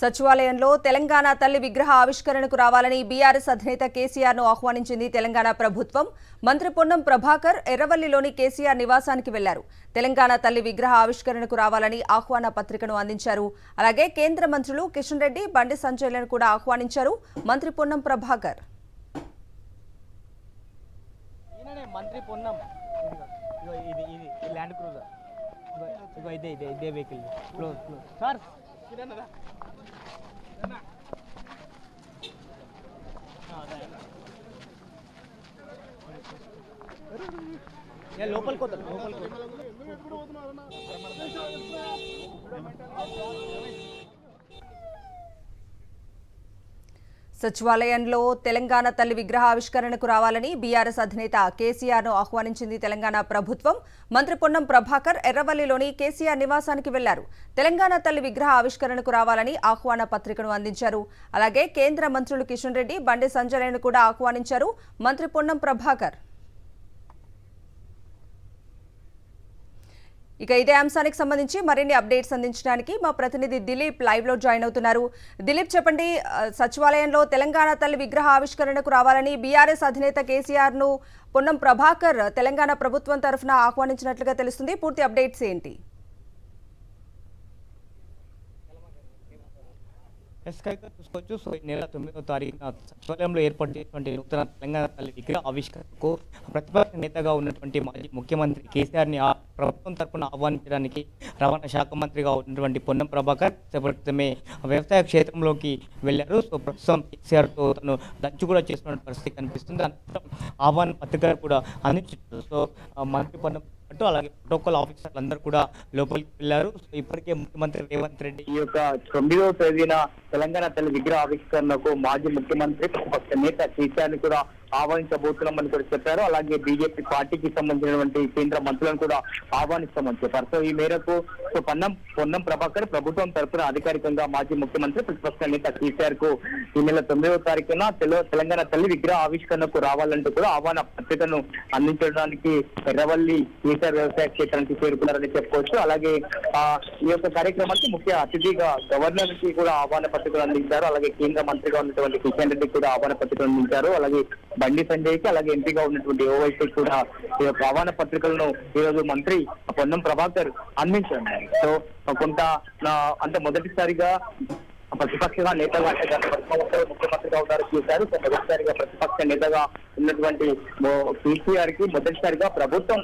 సచివాలయంలో తెలంగాణ తల్లి విగ్రహ ఆవిష్కరణకు రావాలని బీఆర్ఎస్ అధినేత కేసీఆర్ ను ఆహ్వానించింది తెలంగాణ ప్రభుత్వం. మంత్రి పొన్నం ప్రభాకర్ ఎర్రవల్లిలోని కేసీఆర్ నివాసానికి వెళ్లారు. తెలంగాణ తల్లి విగ్రహ ఆవిష్కరణకు రావాలని ఆహ్వాన పత్రికను అందించారు. అలాగే కేంద్ర మంత్రులు కిషన్ రెడ్డి, బండి సంజయ్లను కూడా ఆహ్వానించారు మంత్రి పొన్నం ప్రభాకర్. మంత్రి పొన్నం ఇది ల్యాండ్ క్రూజర్ ఇదే వెహికల్ సార్ లోపలికి పోతారు సచివాలయంలో తెలంగాణ తల్లి విగ్రహ ఆవిష్కరణకు రావాలని బీఆర్ఎస్ అధినేత కేసీఆర్ ను ఆహ్వానించింది తెలంగాణ ప్రభుత్వం. మంత్రి పొన్నం ప్రభాకర్ ఎర్రవల్లిలోని కేసీఆర్ నివాసానికి వెళ్లారు. తెలంగాణ తల్లి విగ్రహ ఆవిష్కరణకు రావాలని ఆహ్వాన పత్రికను అందించారు. అలాగే కేంద్ర మంత్రులు కిషన్ రెడ్డి, బండి సంజయ్లను కూడా ఆహ్వానించారు మంత్రి పొన్నం ప్రభాకర్. ఇక ఇదే అంశానికి సంబంధించి మరిన్ని అప్డేట్స్ అందించడానికి మా ప్రతినిధి దిలీప్ లైవ్ లో జాయిన్ అవుతున్నారు. దిలీప్, చెప్పండి, సచివాలయంలో తెలంగాణ తల్లి విగ్రహ ఆవిష్కరణకు రావాలని బీఆర్ఎస్ అధినేత కేసీఆర్ ను పొన్నం ప్రభాకర్ తెలంగాణ ప్రభుత్వం తరఫున ఆహ్వానించినట్లుగా తెలుస్తుంది. పూర్తి అప్డేట్స్ ఏంటి? చూసుకోవచ్చు. సో ఈ నెల 9వ తారీఖున సచివాలయంలో ఏర్పాటు చేసినటువంటి నూతన తెలంగాణ తల్లి విగ్రహ ఆవిష్కరణకు ప్రతిపక్ష నేతగా ఉన్నటువంటి మాజీ ముఖ్యమంత్రి కేసీఆర్ని ప్రభుత్వం తరఫున ఆహ్వానించడానికి రవాణా శాఖ మంత్రిగా ఉన్నటువంటి పొన్నం ప్రభాకర్ క్రితమే వ్యవసాయ క్షేత్రంలోకి వెళ్ళారు. సో ప్రస్తుతం కేసీఆర్తో తను లంచ్ కూడా చేస్తున్న పరిస్థితి కనిపిస్తుంది. అనంతరం ఆహ్వాన పత్రిక కూడా అందించారు. సో మంత్రి పొన్నం అలాగే ప్రోటోకాల్ ఆఫీసర్లు అందరూ కూడా లోపలికి వెళ్లారు. ఇప్పటికే ముఖ్యమంత్రి రేవంత్ రెడ్డి ఈ యొక్క 9వ తేదీన తెలంగాణ తల్లి విగ్రహ ఆవిష్కరణకు మాజీ ముఖ్యమంత్రి ప్రతిపక్ష నేత కేసీఆర్ ని కూడా ఆహ్వానించబోతున్నామని కూడా చెప్పారు. అలాగే బీజేపీ పార్టీకి సంబంధించినటువంటి కేంద్ర మంత్రులను కూడా ఆహ్వానిస్తామని చెప్పారు. సో ఈ మేరకు పొన్నం ప్రభాకర్ ప్రభుత్వం తరఫున అధికారికంగా మాజీ ముఖ్యమంత్రి ప్రతిపక్ష నేత కేసీఆర్ కు ఈ నెల 9వ తారీఖున తెలంగాణ తల్లి విగ్రహ ఆవిష్కరణకు రావాలంటూ కూడా ఆహ్వాన పత్రికను అందించడానికి ఎర్రవల్లి కేసీఆర్ వ్యవసాయ క్షేత్రానికి చేరుకున్నారని చెప్పుకోవచ్చు. అలాగే ఈ యొక్క కార్యక్రమానికి ముఖ్య అతిథిగా గవర్నర్ కి కూడా ఆహ్వాన పత్రికలు అందించారు. అలాగే కేంద్ర మంత్రిగా ఉన్నటువంటి కిషన్ రెడ్డి కూడా ఆహ్వాన పత్రికలు అందించారు. అలాగే బండి సంజయ్ కి, అలాగే ఎంపీగా ఉన్నటువంటి ఓవైసీ కూడా ఈ యొక్క ఆహ్వాన పత్రికలను ఈ రోజు మంత్రి పొన్నం ప్రభాకర్ అందించారు. సో కొంత అంటే మొదటిసారిగా ప్రతిపక్ష నేతగా ముఖ్యమంత్రిగా ఉన్నారు కేసీఆర్. సో మొదటిసారిగా ప్రతిపక్ష నేతగా ఉన్నటువంటి కేసీఆర్ కి మొదటిసారిగా ప్రభుత్వం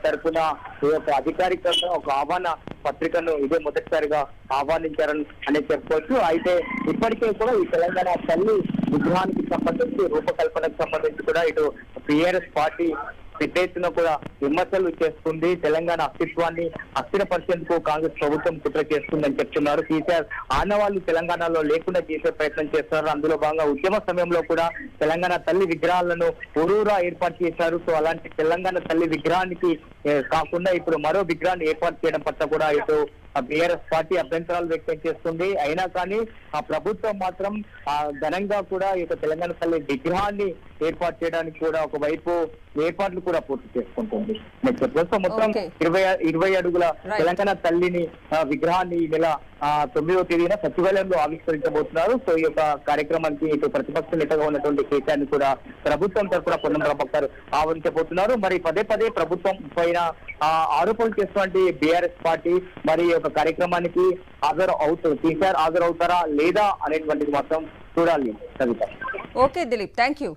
తరఫున ఈ యొక్క అధికారికంగా ఒక ఆహ్వాన పత్రికను ఇదే మొదటిసారిగా ఆహ్వానించారని అనేది చెప్పుకోవచ్చు. అయితే ఇప్పటికే కూడా ఈ తెలంగాణ తల్లి విగ్రహానికి సంబంధించి రూపకల్పనకు సంబంధించి కూడా ఇటు టీఆర్ఎస్ పార్టీ పెద్ద ఎత్తున కూడా విమర్శలు చేస్తుంది. తెలంగాణ అస్తిత్వాన్ని అస్థిరపరిచేందుకు కాంగ్రెస్ ప్రభుత్వం కుట్ర చేస్తుందని చెప్తున్నారు. కేసీఆర్ ఆనవాళ్లు తెలంగాణలో లేకుండా చేసే ప్రయత్నం చేస్తున్నారు. అందులో భాగంగా ఉద్యమ సమయంలో కూడా తెలంగాణ తల్లి విగ్రహాలను ఊరూరా ఏర్పాటు చేశారు. సో అలాంటి తెలంగాణ తల్లి విగ్రహానికి కాకుండా ఇప్పుడు మరో విగ్రహాన్ని ఏర్పాటు చేయడం పట్ల కూడా ఇటు బీఆర్ఎస్ పార్టీ అభ్యంతరాలు వ్యక్తం చేస్తుంది. అయినా కానీ ఆ ప్రభుత్వం మాత్రం ఘనంగా కూడా ఈ యొక్క తెలంగాణ తల్లి విగ్రహాన్ని ఏర్పాటు చేయడానికి కూడా ఒకవైపు ఏర్పాట్లు కూడా పూర్తి చేసుకుంటుంది. ప్రస్తుతం మొత్తం 20 అడుగుల తెలంగాణ తల్లిని విగ్రహాన్ని ఈ నెల 9వ తేదీన సచివాలయంలో ఆవిష్కరించబోతున్నారు. సో ఈ యొక్క కార్యక్రమానికి ఇటు ప్రతిపక్ష నేతగా ఉన్నటువంటి కేసీఆర్ ని కూడా ప్రభుత్వం తరఫున పొన్నం ప్రభాకర్ ఆహ్వానించబోతున్నారు. మరి పదే ప్రభుత్వం పైన ఆరోపణలు చేస్తున్నటువంటి బీఆర్ఎస్ పార్టీ మరి ఈ యొక్క కార్యక్రమానికి కేసీఆర్ హాజరవుతారా లేదా అనేటువంటిది మాత్రం చూడాలి. Okay Dilip, thank you.